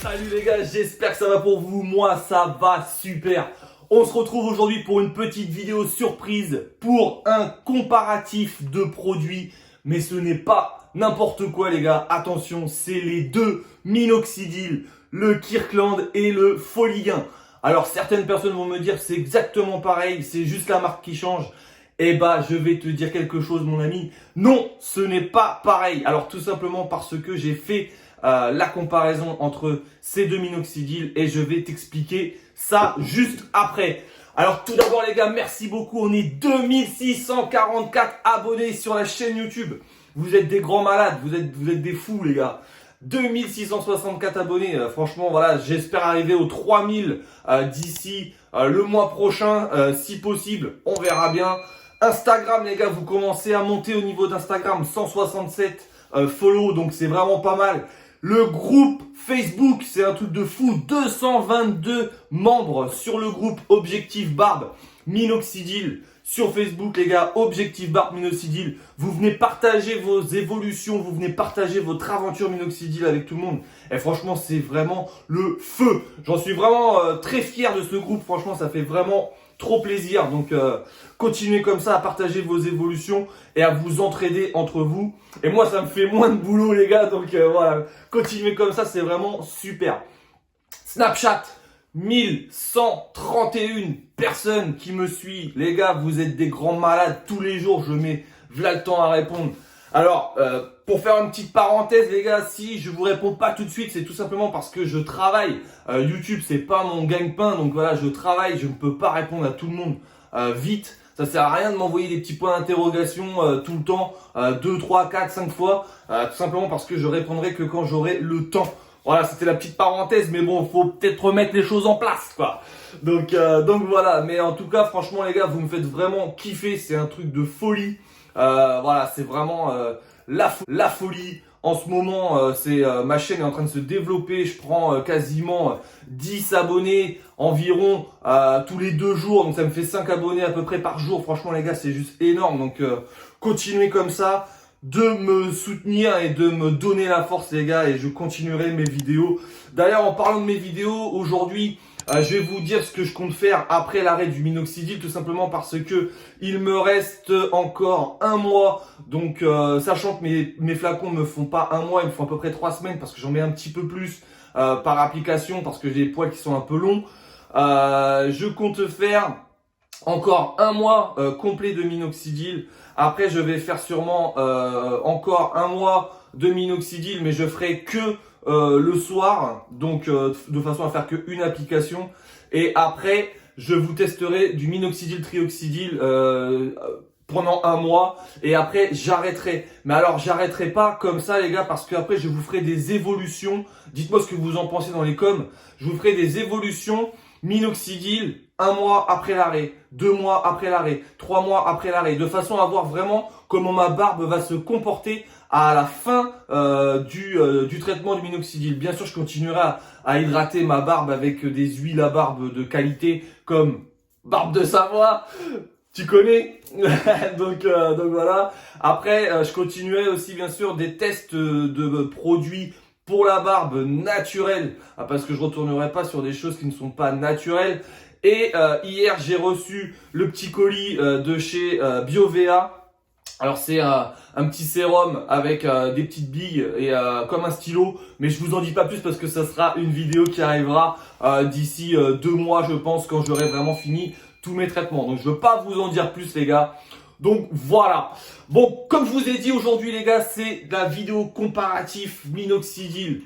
Salut les gars, j'espère que ça va pour vous, moi ça va super. On se retrouve aujourd'hui pour une petite vidéo surprise pour un comparatif de produits. Mais ce n'est pas n'importe quoi les gars, attention, c'est les deux minoxidil, le Kirkland et le Foligain. Alors certaines personnes vont me dire c'est exactement pareil, c'est juste la marque qui change. Eh bah je vais te dire quelque chose mon ami, non ce n'est pas pareil. Alors tout simplement parce que j'ai fait la comparaison entre ces deux minoxidil et je vais t'expliquer ça juste après. Alors tout d'abord les gars, merci beaucoup, on est 2644 abonnés sur la chaîne YouTube. Vous êtes des grands malades, vous êtes des fous les gars. 2664 abonnés, franchement voilà, j'espère arriver aux 3000 d'ici le mois prochain, si possible, on verra bien. Instagram les gars, vous commencez à monter au niveau d'Instagram, 167 follow, donc c'est vraiment pas mal. Le groupe Facebook, c'est un truc de fou, 222 membres sur le groupe Objectif Barbe Minoxidil. Sur Facebook les gars, Objectif Barbe Minoxidil. Vous venez partager vos évolutions, vous venez partager votre aventure minoxidil avec tout le monde. Et franchement, c'est vraiment le feu. J'en suis vraiment très fier de ce groupe, franchement, ça fait vraiment trop plaisir. Donc continuez comme ça à partager vos évolutions et à vous entraider entre vous. Et moi ça me fait moins de boulot les gars, donc voilà, continuez comme ça, c'est vraiment super. Snapchat, 1131 personnes qui me suivent. Les gars, vous êtes des grands malades, tous les jours je mets v'là le temps à répondre. Alors, pour faire une petite parenthèse les gars, si je vous réponds pas tout de suite, c'est tout simplement parce que je travaille. YouTube, c'est pas mon gagne-pain, donc voilà, je travaille, je ne peux pas répondre à tout le monde vite. Ça sert à rien de m'envoyer des petits points d'interrogation tout le temps, 2, 3, 4, 5 fois, tout simplement parce que je répondrai que quand j'aurai le temps. Voilà, c'était la petite parenthèse, mais bon, faut peut-être remettre les choses en place, quoi. Donc voilà, mais en tout cas, franchement les gars, vous me faites vraiment kiffer, c'est un truc de folie. Voilà, c'est vraiment la folie. En ce moment, ma chaîne est en train de se développer. Je prends quasiment 10 abonnés environ tous les 2 jours. Donc ça me fait 5 abonnés à peu près par jour. Franchement les gars, c'est juste énorme. Donc continuez comme ça de me soutenir et de me donner la force les gars. Et je continuerai mes vidéos. D'ailleurs, en parlant de mes vidéos, aujourd'hui, je vais vous dire ce que je compte faire après l'arrêt du minoxidil, tout simplement parce que il me reste encore un mois. Donc sachant que mes flacons me font pas un mois, ils me font à peu près 3 semaines parce que j'en mets un petit peu plus par application parce que j'ai des poils qui sont un peu longs. Je compte faire encore un mois complet de minoxidil. Après je vais faire sûrement encore un mois de minoxidil, mais je ferai que le soir, donc de façon à faire qu'une application. Et après je vous testerai du minoxidil trioxydil pendant un mois et après j'arrêterai. Mais alors j'arrêterai pas comme ça les gars, parce que après je vous ferai des évolutions. Dites-moi ce que vous en pensez dans les coms. Je vous ferai des évolutions minoxidil 1 mois après l'arrêt, 2 mois après l'arrêt, 3 mois après l'arrêt, de façon à voir vraiment comment ma barbe va se comporter à la fin du traitement du minoxidil. Bien sûr, je continuerai à hydrater ma barbe avec des huiles à barbe de qualité comme Barbe de Savoie. Tu connais. donc voilà. Après, je continuerai aussi bien sûr des tests de produits pour la barbe naturelle, parce que je retournerai pas sur des choses qui ne sont pas naturelles. Et hier, j'ai reçu le petit colis de chez Biovea. Alors c'est un petit sérum avec des petites billes et comme un stylo, mais je vous en dis pas plus parce que ça sera une vidéo qui arrivera d'ici 2 mois je pense, quand j'aurai vraiment fini tous mes traitements. Donc je veux pas vous en dire plus les gars. Donc voilà. Bon, comme je vous ai dit aujourd'hui les gars, c'est la vidéo comparatif minoxidil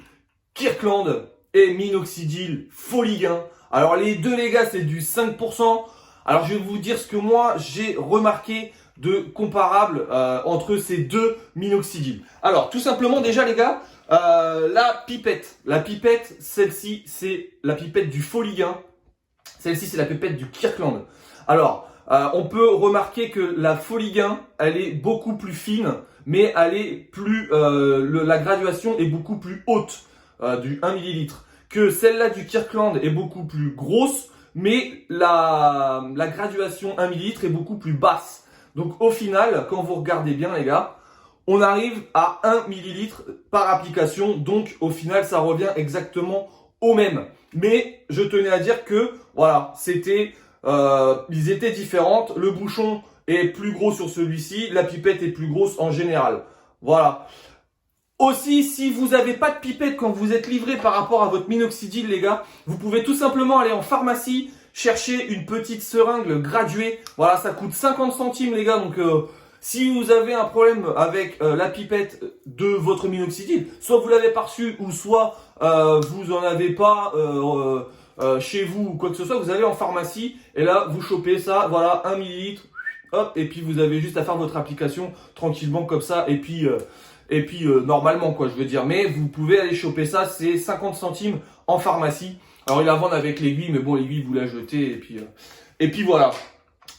Kirkland et minoxidil Foligain. Alors les deux les gars, c'est du 5%. Alors je vais vous dire ce que moi j'ai remarqué de comparable entre ces deux minoxidil. Alors tout simplement déjà les gars, la pipette, celle-ci c'est la pipette du Foligain, celle-ci c'est la pipette du Kirkland. Alors on peut remarquer que la Foligain elle est beaucoup plus fine, mais elle est plus la graduation est beaucoup plus haute du 1 ml. Que celle-là du Kirkland est beaucoup plus grosse, mais la graduation 1 ml est beaucoup plus basse. Donc au final, quand vous regardez bien les gars, on arrive à 1 ml par application. Donc au final, ça revient exactement au même. Mais je tenais à dire que, voilà, ils étaient différentes. Le bouchon est plus gros sur celui-ci, la pipette est plus grosse en général. Voilà. Aussi, si vous n'avez pas de pipette quand vous êtes livré par rapport à votre minoxidil, les gars, vous pouvez tout simplement aller en pharmacie, chercher une petite seringue graduée. Voilà, ça coûte 50 centimes, les gars. Donc, si vous avez un problème avec la pipette de votre minoxidil, soit vous l'avez pas reçu, ou soit vous en avez pas chez vous ou quoi que ce soit, vous allez en pharmacie et là, vous chopez ça. Voilà, 1 millilitre. Hop, et puis vous avez juste à faire votre application tranquillement comme ça. Et puis normalement quoi, je veux dire. Mais vous pouvez aller choper ça, c'est 50 centimes en pharmacie. Alors ils la vendent avec l'aiguille, mais bon, l'aiguille vous la jetez et puis voilà.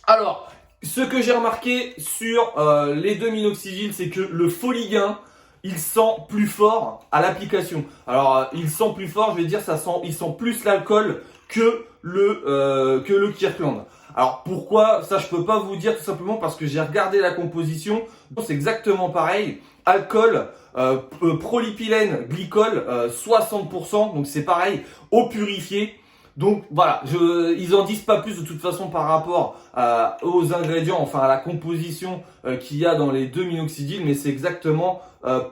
Alors, ce que j'ai remarqué sur les deux minoxidil, c'est que le Foligain, il sent plus fort à l'application. Alors, il sent plus fort, je vais dire, il sent plus l'alcool que le Kirkland. Alors pourquoi? Ça je peux pas vous dire, tout simplement parce que j'ai regardé la composition. C'est exactement pareil. Alcool, propylène, glycol, 60%. Donc c'est pareil, eau purifiée. Donc voilà, ils en disent pas plus de toute façon par rapport aux ingrédients, enfin à la composition qu'il y a dans les deux minoxidil, mais c'est exactement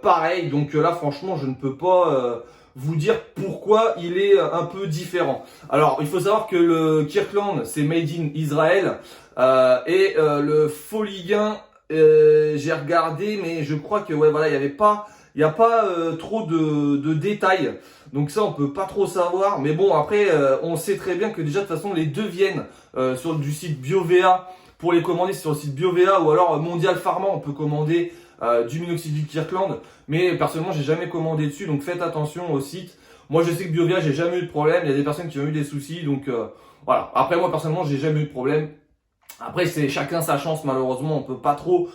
pareil. Donc là franchement je ne peux pas vous dire pourquoi il est un peu différent. Alors il faut savoir que le Kirkland c'est made in Israël et le Foligain j'ai regardé, mais je crois que ouais voilà, il y a pas trop de détails. Donc ça on peut pas trop savoir, mais bon après on sait très bien que déjà de toute façon les deux viennent sur du site BioVA. Pour les commander sur le site BioVA ou alors Mondial Pharma, on peut commander du minoxidil Kirkland, mais personnellement j'ai jamais commandé dessus, donc faites attention au site. Moi je sais que BioVA j'ai jamais eu de problème, il y a des personnes qui ont eu des soucis, donc voilà. Après moi personnellement j'ai jamais eu de problème. Après c'est chacun sa chance, malheureusement on peut pas trop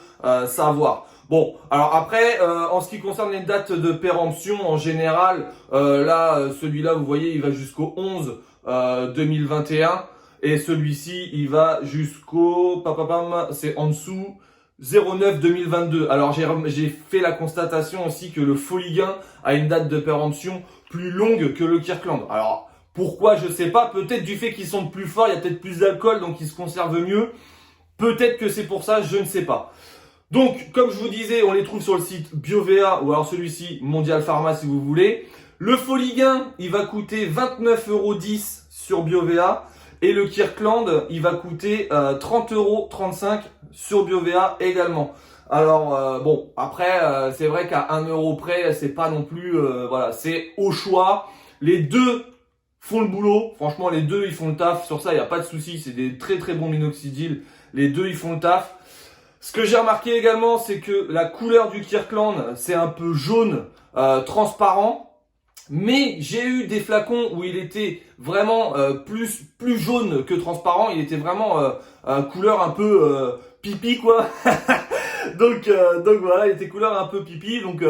savoir. Bon, alors après, en ce qui concerne les dates de péremption, en général, là, celui-là, vous voyez, il va jusqu'au 11 2021. Et celui-ci, il va jusqu'au, c'est en dessous, 09 2022. Alors, j'ai fait la constatation aussi que le Foligain a une date de péremption plus longue que le Kirkland. Alors, pourquoi, je sais pas. Peut-être du fait qu'ils sont plus forts, il y a peut-être plus d'alcool, donc ils se conservent mieux. Peut-être que c'est pour ça, je ne sais pas. Donc, comme je vous disais, on les trouve sur le site BioVA ou alors celui-ci, Mondial Pharma si vous voulez. Le Foligain, il va coûter 29,10 € sur BioVA. Et le Kirkland, il va coûter 30,35 € sur BioVA également. Alors, bon, après, c'est vrai qu'à 1 € près, c'est pas non plus... voilà, c'est au choix. Les deux font le boulot. Franchement, les deux, ils font le taf. Sur ça, il n'y a pas de souci. C'est des très très bons minoxidil. Les deux, ils font le taf. Ce que j'ai remarqué également, c'est que la couleur du Kirkland, c'est un peu jaune, transparent. Mais j'ai eu des flacons où il était vraiment plus jaune que transparent. Il était vraiment couleur un peu pipi, quoi. donc voilà, il était couleur un peu pipi. Donc,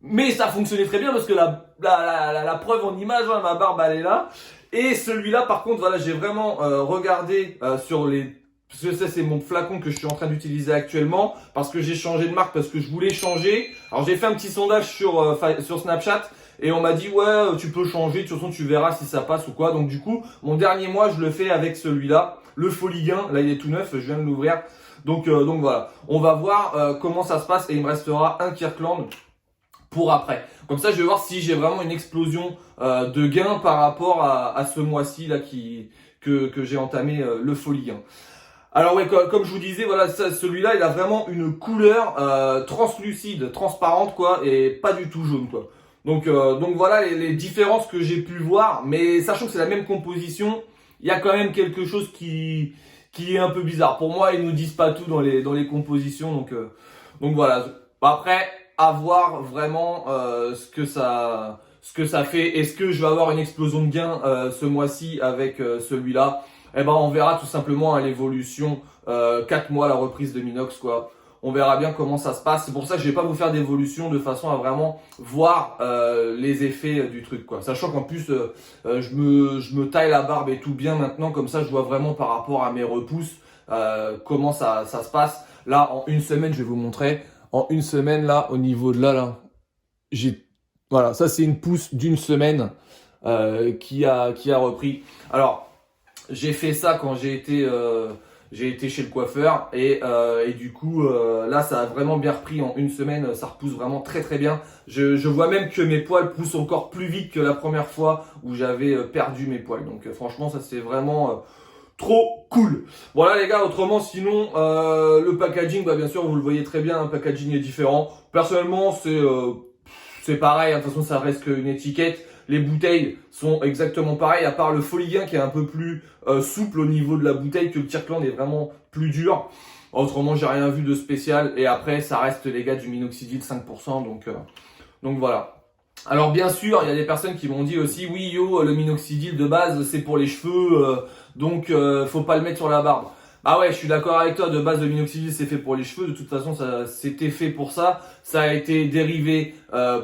mais ça fonctionnait très bien parce que la preuve en image, hein, ma barbe, elle est là. Et celui-là, par contre, voilà, j'ai vraiment regardé sur les... Parce que ça, c'est mon flacon que je suis en train d'utiliser actuellement. Parce que j'ai changé de marque, parce que je voulais changer. Alors, j'ai fait un petit sondage sur Snapchat. Et on m'a dit, ouais, tu peux changer. De toute façon, tu verras si ça passe ou quoi. Donc, du coup, mon dernier mois, je le fais avec celui-là. Le Foligain. Là, il est tout neuf. Je viens de l'ouvrir. Donc voilà. On va voir comment ça se passe. Et il me restera un Kirkland pour après. Comme ça, je vais voir si j'ai vraiment une explosion de gains par rapport à ce mois-ci là que j'ai entamé le Foligain. Alors ouais, comme je vous disais, voilà, celui-là, il a vraiment une couleur translucide, transparente quoi, et pas du tout jaune quoi. Donc voilà les différences que j'ai pu voir, mais sachant que c'est la même composition, il y a quand même quelque chose qui est un peu bizarre. Pour moi, ils nous disent pas tout dans les compositions, donc voilà. Après, à voir vraiment ce que ça fait. Est-ce que je vais avoir une explosion de gains ce mois-ci avec celui-là? Eh ben, on verra tout simplement à l'évolution, 4 mois la reprise de Minox, quoi. On verra bien comment ça se passe. C'est pour ça que je vais pas vous faire d'évolution de façon à vraiment voir les effets du truc, quoi. Sachant qu'en plus, je me taille la barbe et tout bien maintenant, comme ça je vois vraiment par rapport à mes repousses comment ça se passe. Là, en une semaine, je vais vous montrer. En une semaine, là, au niveau de là, j'ai... Voilà, ça c'est une pousse d'une semaine. qui a repris. Alors, j'ai fait ça quand j'ai été chez le coiffeur et du coup là ça a vraiment bien repris en une semaine, ça repousse vraiment très très bien. Je vois même que mes poils poussent encore plus vite que la première fois où j'avais perdu mes poils. Donc franchement ça c'est vraiment trop cool. Voilà les gars, autrement sinon le packaging, bah bien sûr vous le voyez très bien, un packaging est différent. Personnellement c'est pareil, hein, de toute façon ça reste qu'une étiquette. Les bouteilles sont exactement pareilles, à part le Foligain qui est un peu plus souple au niveau de la bouteille, que le Kirkland est vraiment plus dur. Autrement, j'ai rien vu de spécial. Et après, ça reste les gars du minoxidil 5%, donc voilà. Alors bien sûr, il y a des personnes qui m'ont dit aussi, oui yo, le minoxidil de base c'est pour les cheveux, donc faut pas le mettre sur la barbe. Ah ouais, je suis d'accord avec toi, de base le minoxidil c'est fait pour les cheveux, de toute façon ça c'était fait pour ça, ça a été dérivé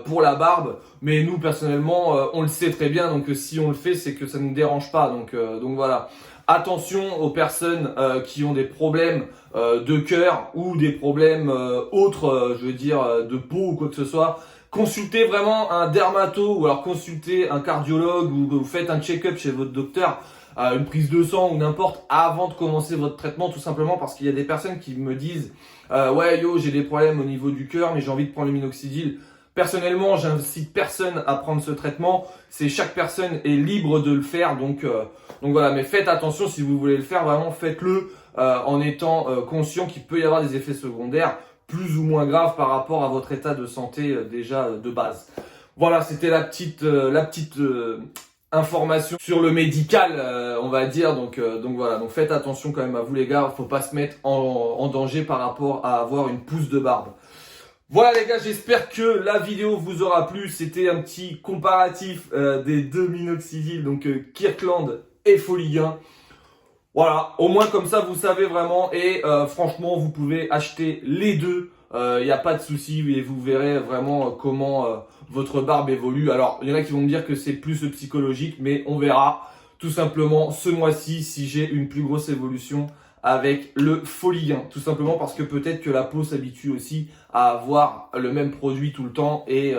pour la barbe, mais nous personnellement on le sait très bien, donc si on le fait c'est que ça ne nous dérange pas, donc voilà. Attention aux personnes qui ont des problèmes de cœur ou des problèmes autres, je veux dire de peau ou quoi que ce soit. Consultez vraiment un dermato ou alors consultez un cardiologue ou vous faites un check-up chez votre docteur, une prise de sang ou n'importe avant de commencer votre traitement, tout simplement parce qu'il y a des personnes qui me disent ouais yo j'ai des problèmes au niveau du cœur mais j'ai envie de prendre le minoxidil. Personnellement, j'incite personne à prendre ce traitement. C'est chaque personne est libre de le faire, donc voilà. Mais faites attention si vous voulez le faire, vraiment faites-le en étant conscient qu'il peut y avoir des effets secondaires plus ou moins graves par rapport à votre état de santé déjà de base. Voilà, c'était la petite information sur le médical, on va dire. Donc voilà. Donc faites attention quand même à vous les gars. Faut pas se mettre en danger par rapport à avoir une pousse de barbe. Voilà les gars, j'espère que la vidéo vous aura plu. C'était un petit comparatif des deux minoxidil, donc Kirkland et Foligain. Voilà, au moins comme ça vous savez vraiment et franchement vous pouvez acheter les deux. Il n'y a pas de souci et vous verrez vraiment comment votre barbe évolue. Alors il y en a qui vont me dire que c'est plus psychologique, mais on verra tout simplement ce mois-ci si j'ai une plus grosse évolution avec le Foligain, tout simplement parce que peut-être que la peau s'habitue aussi à avoir le même produit tout le temps et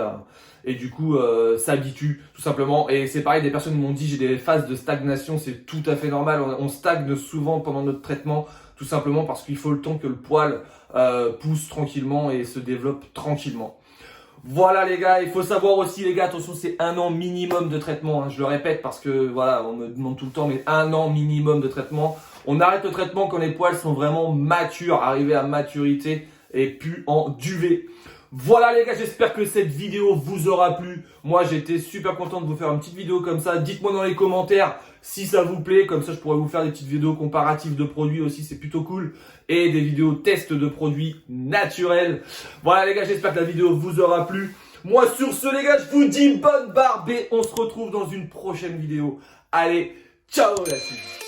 du coup s'habitue tout simplement. Et c'est pareil, des personnes m'ont dit j'ai des phases de stagnation, c'est tout à fait normal, on stagne souvent pendant notre traitement, tout simplement parce qu'il faut le temps que le poil pousse tranquillement et se développe tranquillement. Voilà les gars, il faut savoir aussi les gars, attention c'est 1 an minimum de traitement, hein, je le répète parce que voilà, on me demande tout le temps, mais 1 an minimum de traitement. On arrête le traitement quand les poils sont vraiment matures, arrivés à maturité et plus en duvet. Voilà les gars, j'espère que cette vidéo vous aura plu. Moi j'étais super content de vous faire une petite vidéo comme ça. Dites-moi dans les commentaires si ça vous plaît, comme ça je pourrais vous faire des petites vidéos comparatives de produits aussi, c'est plutôt cool. Et des vidéos tests de produits naturels. Voilà les gars, j'espère que la vidéo vous aura plu. Moi sur ce les gars, je vous dis bonne barbe et on se retrouve dans une prochaine vidéo. Allez, ciao la suite.